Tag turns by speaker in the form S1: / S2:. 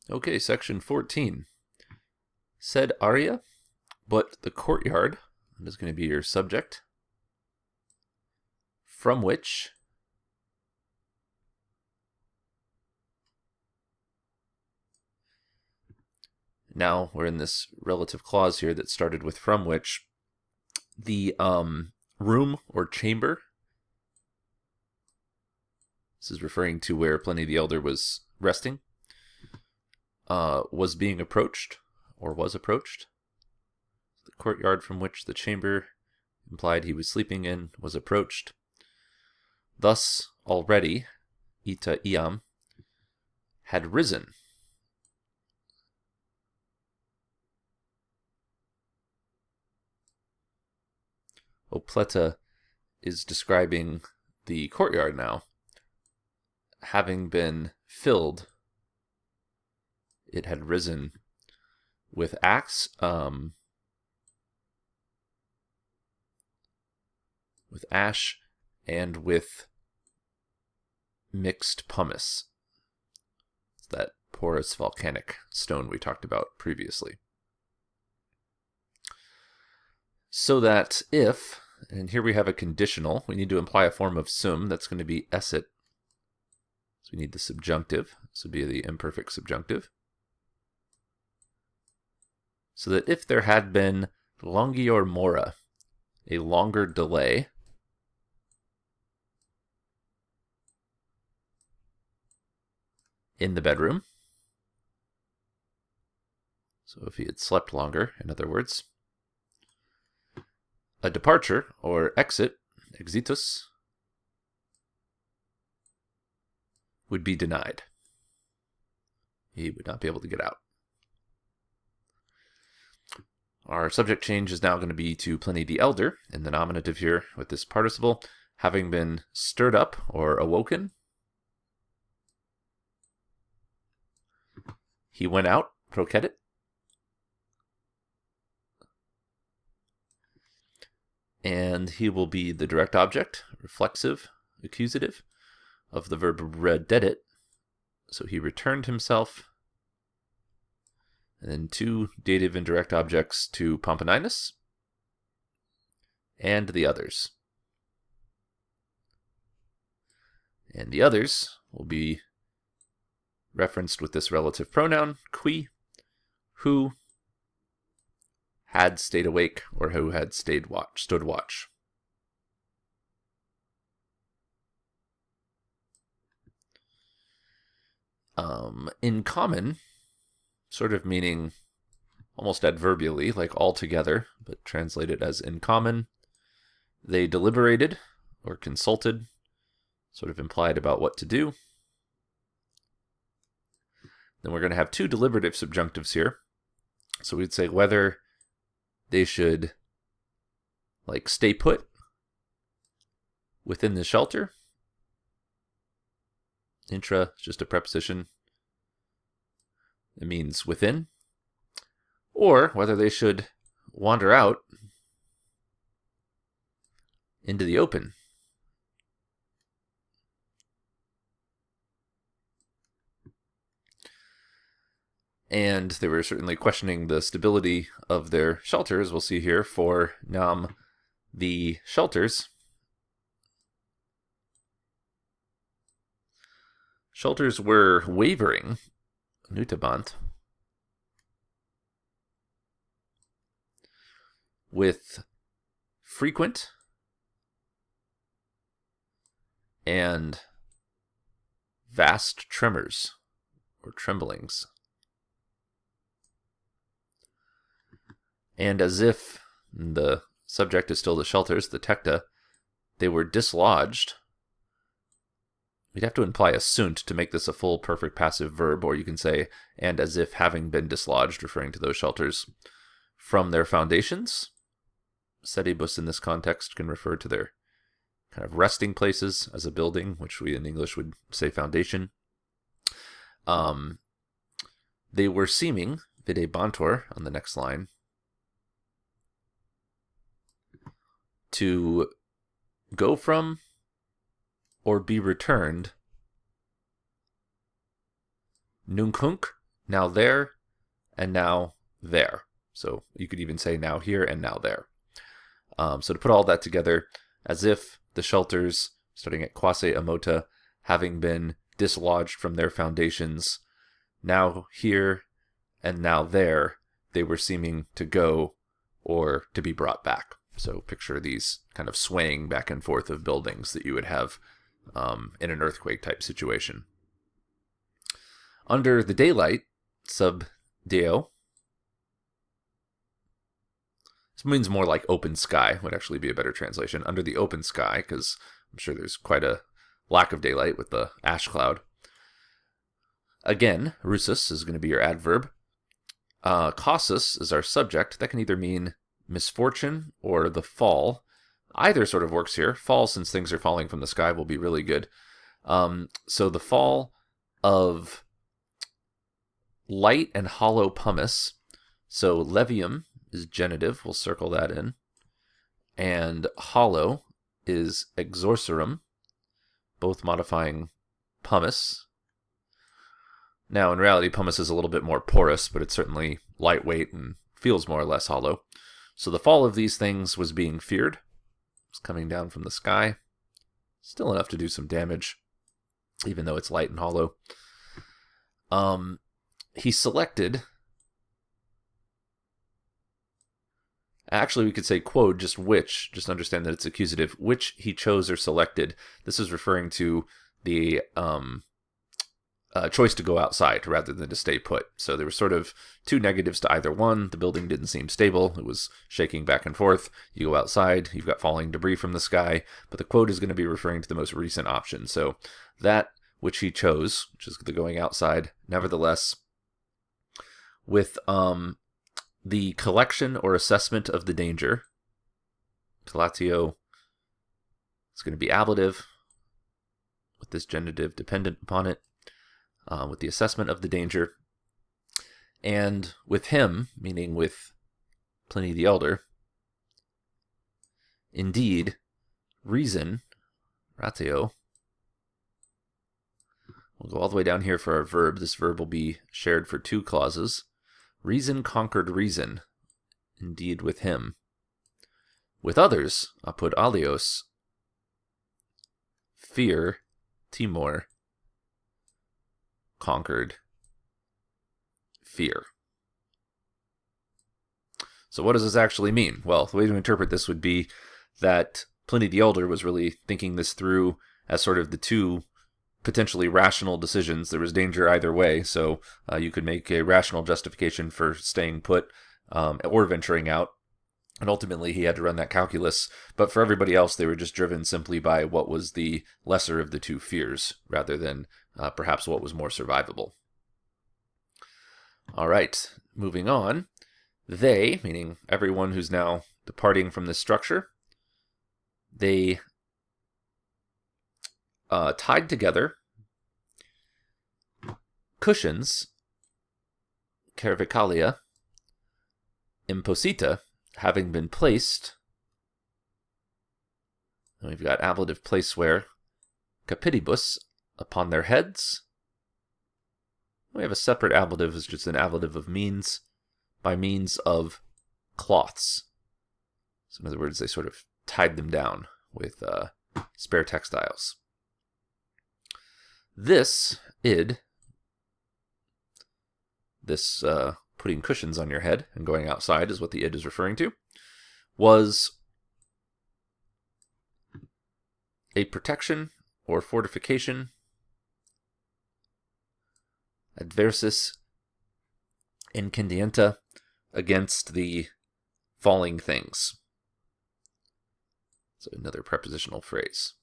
S1: Okay, section 14. Said aria, but the courtyard is going to be your subject, from which now we're in this relative clause here that started with from which the room or chamber. This is referring to where Pliny the Elder was resting. Was being approached, or was approached. The courtyard from which the chamber implied he was sleeping in was approached. Thus, already, ita iam had risen. Opleta is describing the courtyard now, having been filled. It had risen with ash, and with mixed pumice. It's that porous volcanic stone we talked about previously. So that if, and here we have a conditional, we need to imply a form of sum that's going to be esset. So we need the subjunctive. This would be the imperfect subjunctive. So that if there had been longior mora, a longer delay, in the bedroom, so if he had slept longer, in other words, a departure or exit, exitus, would be denied. He would not be able to get out. Our subject change is now going to be to Pliny the Elder in the nominative here with this participle, having been stirred up or awoken. He went out, procedit. And he will be the direct object, reflexive, accusative, of the verb rededit. So he returned himself. And then two dative and direct objects to Pomponinus and the others. And the others will be referenced with this relative pronoun, qui, who had stayed awake or who had stood watch. In common, sort of meaning almost adverbially, like altogether, but translated as in common. They deliberated or consulted, sort of implied about what to do. Then we're going to have two deliberative subjunctives here. So we'd say whether they should stay put within the shelter. Intra is just a preposition. It means within. Or whether they should wander out into the open. And they were certainly questioning the stability of their shelters, we'll see here, for nam the shelters. Shelters were wavering, nutabant, with frequent and vast tremors or tremblings. And as if the subject is still the shelters, the tecta, they were dislodged. We'd have to imply a sunt to make this a full perfect passive verb, or you can say, and as if having been dislodged, referring to those shelters, from their foundations. Sedibus in this context can refer to their kind of resting places as a building, which we in English would say foundation. They were seeming, videbantur on the next line, to go from or be returned, nunc hunc now there, and now there. So you could even say now here and now there. So to put all that together, as if the shelters, starting at quasi amota, having been dislodged from their foundations, now here and now there, they were seeming to go or to be brought back. So picture these kind of swaying back and forth of buildings that you would have in an earthquake type situation. Under the daylight, sub deo, this means more like open sky, would actually be a better translation. Under the open sky, because I'm sure there's quite a lack of daylight with the ash cloud. Again, rusus is going to be your adverb. Causus is our subject. That can either mean misfortune or the fall. Either sort of works here. Fall, since things are falling from the sky, will be really good. So the fall of light and hollow pumice. So levium is genitive. We'll circle that in. And hollow is exorcerum, both modifying pumice. Now, in reality, pumice is a little bit more porous, but it's certainly lightweight and feels more or less hollow. So the fall of these things was being feared. It's coming down from the sky. Still enough to do some damage, even though it's light and hollow. He selected... Actually, we could say quod, just which. Just understand that it's accusative. Which he chose or selected. This is referring to the choice to go outside rather than to stay put. So there were sort of two negatives to either one. The building didn't seem stable. It was shaking back and forth. You go outside, you've got falling debris from the sky. But the quote is going to be referring to the most recent option. So that which he chose, which is the going outside, nevertheless, with the collection or assessment of the danger. Collatio is going to be ablative with this genitive dependent upon it. With the assessment of the danger. And with him, meaning with Pliny the Elder, indeed, reason, ratio, we'll go all the way down here for our verb. This verb will be shared for two clauses. Reason conquered reason, indeed with him. With others, apud alios, fear, timor, conquered fear. So what does this actually mean? Well, the way to interpret this would be that Pliny the Elder was really thinking this through as sort of the two potentially rational decisions. There was danger either way, so you could make a rational justification for staying put or venturing out. And ultimately, he had to run that calculus. But for everybody else, they were just driven simply by what was the lesser of the two fears, rather than perhaps what was more survivable. All right, moving on. They, meaning everyone who's now departing from this structure, they tied together cushions, cervicalia, imposita, having been placed, and we've got ablative placeware, capitibus, upon their heads. We have a separate ablative, it's just an ablative of means, by means of cloths. So in other words, they sort of tied them down with spare textiles. This id, this putting cushions on your head and going outside is what the id is referring to, was a protection or fortification adversus incendienta against the falling things. So another prepositional phrase.